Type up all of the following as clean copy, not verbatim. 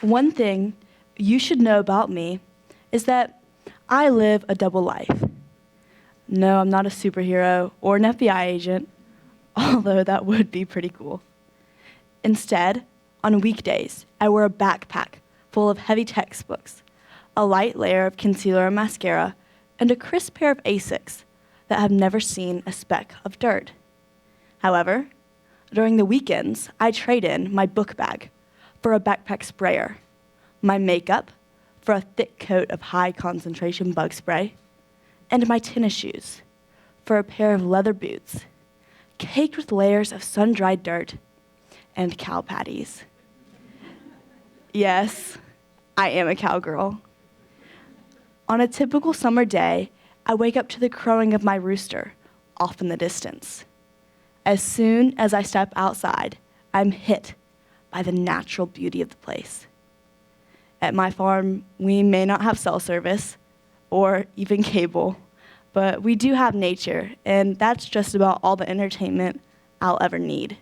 One thing you should know about me is that I live a double life. No, I'm not a superhero or an FBI agent, although that would be pretty cool. Instead, on weekdays, I wear a backpack full of heavy textbooks, a light layer of concealer and mascara, and a crisp pair of Asics that have never seen a speck of dirt. However, during the weekends, I trade in my book bag for a backpack sprayer, my makeup for a thick coat of high-concentration bug spray, and my tennis shoes for a pair of leather boots caked with layers of sun-dried dirt and cow patties. Yes, I am a cowgirl. On a typical summer day, I wake up to the crowing of my rooster off in the distance. As soon as I step outside, I'm hit by the natural beauty of the place. At my farm, we may not have cell service or even cable, but we do have nature, and that's just about all the entertainment I'll ever need.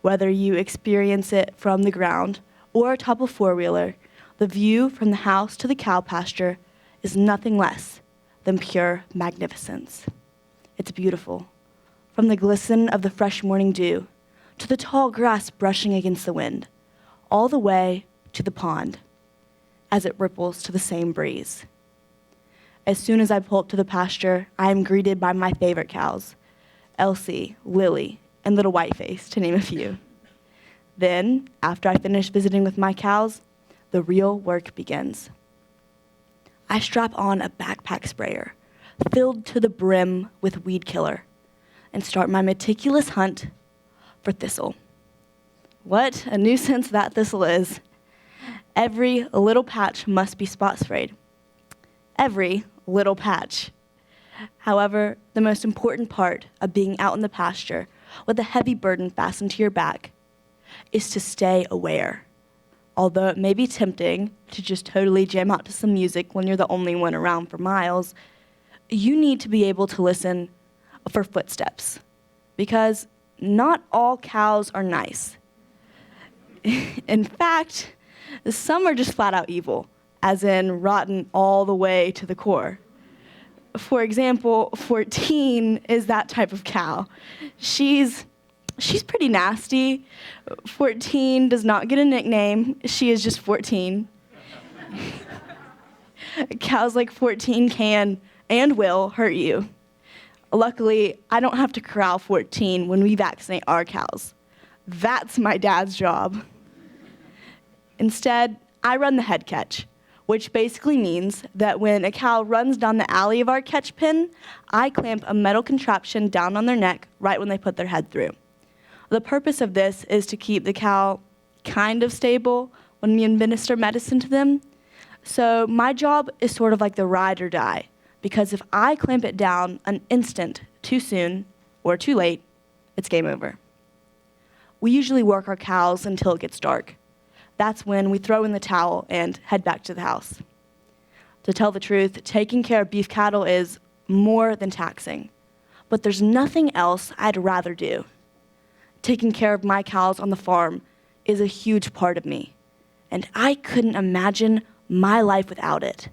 Whether you experience it from the ground or atop a four-wheeler, the view from the house to the cow pasture is nothing less than pure magnificence. It's beautiful. From the glisten of the fresh morning dew to the tall grass brushing against the wind, all the way to the pond as it ripples to the same breeze. As soon as I pull up to the pasture, I am greeted by my favorite cows, Elsie, Lily, and Little Whiteface, to name a few. Then, after I finish visiting with my cows, the real work begins. I strap on a backpack sprayer filled to the brim with weed killer and start my meticulous hunt for thistle. What a nuisance that thistle is. Every little patch must be spot sprayed. Every little patch. However, the most important part of being out in the pasture with a heavy burden fastened to your back is to stay aware. Although it may be tempting to just totally jam out to some music when you're the only one around for miles, you need to be able to listen for footsteps, because not all cows are nice. In fact, some are just flat out evil, as in rotten all the way to the core. For example, 14 is that type of cow. She's pretty nasty. 14 does not get a nickname. She is just 14. Cows like 14 can and will hurt you. Luckily, I don't have to corral 14 when we vaccinate our cows. That's my dad's job. Instead, I run the head catch, which basically means that when a cow runs down the alley of our catch pen, I clamp a metal contraption down on their neck right when they put their head through. The purpose of this is to keep the cow kind of stable when we administer medicine to them. So my job is sort of like the ride or die, because if I clamp it down an instant too soon or too late, it's game over. We usually work our cows until it gets dark. That's when we throw in the towel and head back to the house. To tell the truth, taking care of beef cattle is more than taxing, but there's nothing else I'd rather do. Taking care of my cows on the farm is a huge part of me, and I couldn't imagine my life without it.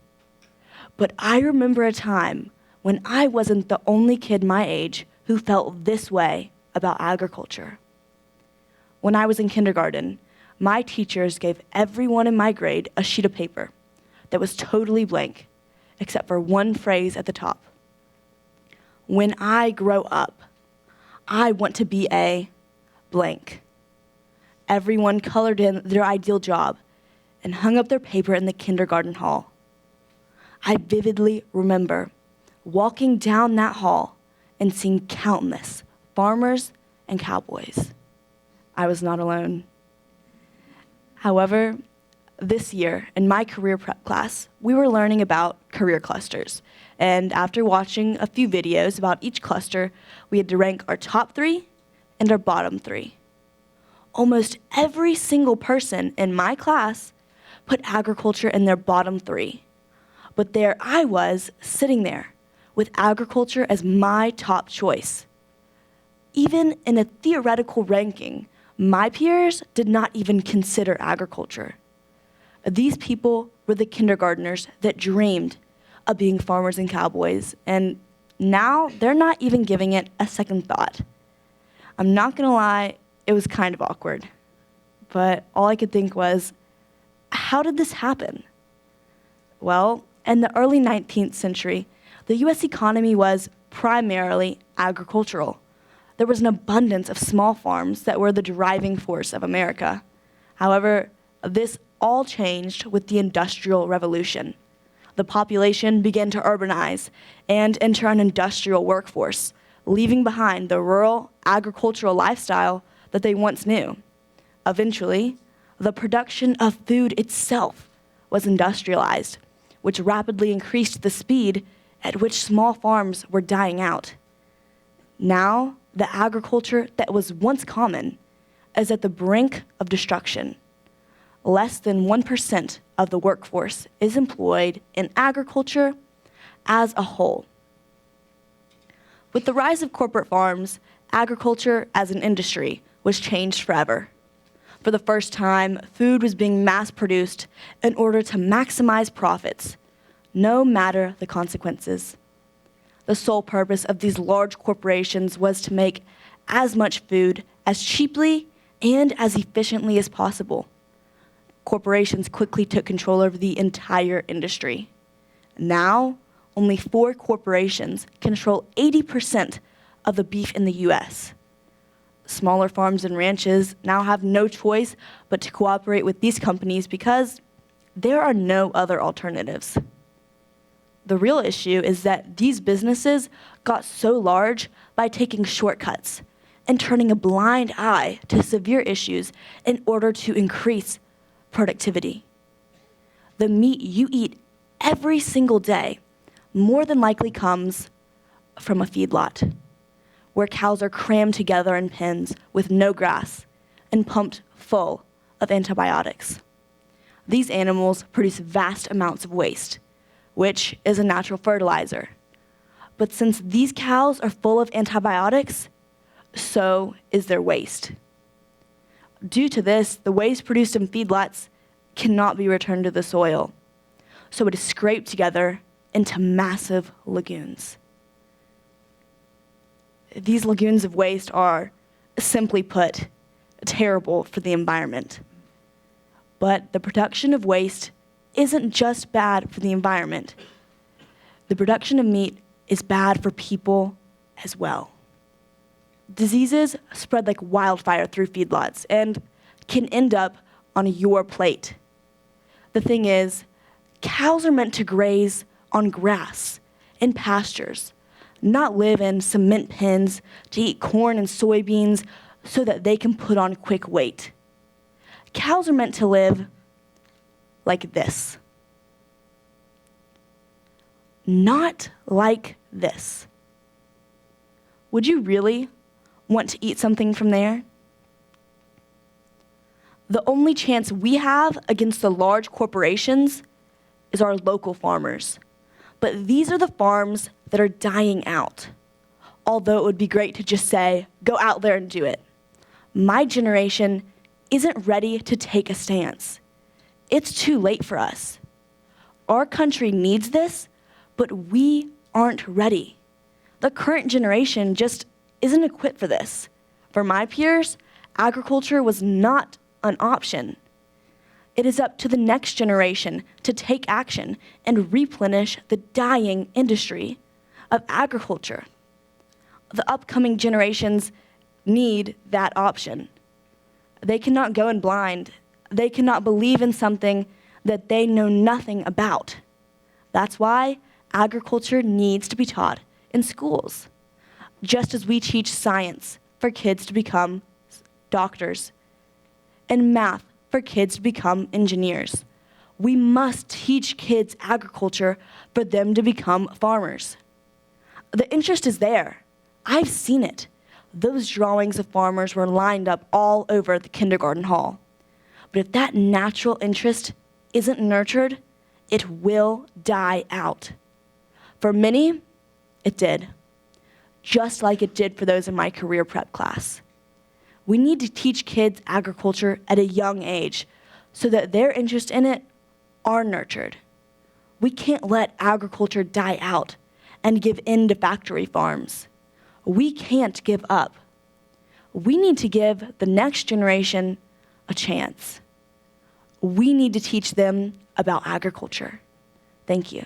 But I remember a time when I wasn't the only kid my age who felt this way about agriculture. When I was in kindergarten, my teachers gave everyone in my grade a sheet of paper that was totally blank, except for one phrase at the top. When I grow up, I want to be a blank. Everyone colored in their ideal job and hung up their paper in the kindergarten hall. I vividly remember walking down that hall and seeing countless farmers and cowboys. I was not alone. However, this year in my career prep class, we were learning about career clusters. And after watching a few videos about each cluster, we had to rank our top 3 and our bottom 3. Almost every single person in my class put agriculture in their bottom 3. But there I was, sitting there, with agriculture as my top choice. Even in a theoretical ranking, my peers did not even consider agriculture. These people were the kindergartners that dreamed of being farmers and cowboys, and now they're not even giving it a second thought. I'm not gonna lie, it was kind of awkward, but all I could think was, how did this happen? Well, in the early 19th century, the US economy was primarily agricultural. There was an abundance of small farms that were the driving force of America. However, this all changed with the Industrial Revolution. The population began to urbanize and enter an industrial workforce, leaving behind the rural agricultural lifestyle that they once knew. Eventually, the production of food itself was industrialized, which rapidly increased the speed at which small farms were dying out. Now, the agriculture that was once common is at the brink of destruction. Less than 1% of the workforce is employed in agriculture as a whole. With the rise of corporate farms, agriculture as an industry was changed forever. For the first time, food was being mass-produced in order to maximize profits, no matter the consequences. The sole purpose of these large corporations was to make as much food as cheaply and as efficiently as possible. Corporations quickly took control over the entire industry. Now, only 4 corporations control 80% of the beef in the US. Smaller farms and ranches now have no choice but to cooperate with these companies because there are no other alternatives. The real issue is that these businesses got so large by taking shortcuts and turning a blind eye to severe issues in order to increase productivity. The meat you eat every single day more than likely comes from a feedlot, where cows are crammed together in pens with no grass and pumped full of antibiotics. These animals produce vast amounts of waste, which is a natural fertilizer. But since these cows are full of antibiotics, so is their waste. Due to this, the waste produced in feedlots cannot be returned to the soil, so it is scraped together into massive lagoons. These lagoons of waste are, simply put, terrible for the environment. But the production of waste isn't just bad for the environment. The production of meat is bad for people as well. Diseases spread like wildfire through feedlots and can end up on your plate. The thing is, cows are meant to graze on grass in pastures, not live in cement pens to eat corn and soybeans so that they can put on quick weight. Cows are meant to live like this. Not like this. Would you really want to eat something from there? The only chance we have against the large corporations is our local farmers. But these are the farms that are dying out. Although it would be great to just say, go out there and do it. My generation isn't ready to take a stance. It's too late for us. Our country needs this, but we aren't ready. The current generation just isn't equipped for this. For my peers, agriculture was not an option. It is up to the next generation to take action and replenish the dying industry of agriculture. The upcoming generations need that option. They cannot go in blind. They cannot believe in something that they know nothing about. That's why agriculture needs to be taught in schools, just as we teach science for kids to become doctors and math for kids to become engineers. We must teach kids agriculture for them to become farmers. The interest is there. I've seen it. Those drawings of farmers were lined up all over the kindergarten hall. But if that natural interest isn't nurtured, it will die out. For many, it did, just like it did for those in my career prep class. We need to teach kids agriculture at a young age so that their interest in it are nurtured. We can't let agriculture die out and give in to factory farms. We can't give up. We need to give the next generation a chance. We need to teach them about agriculture. Thank you.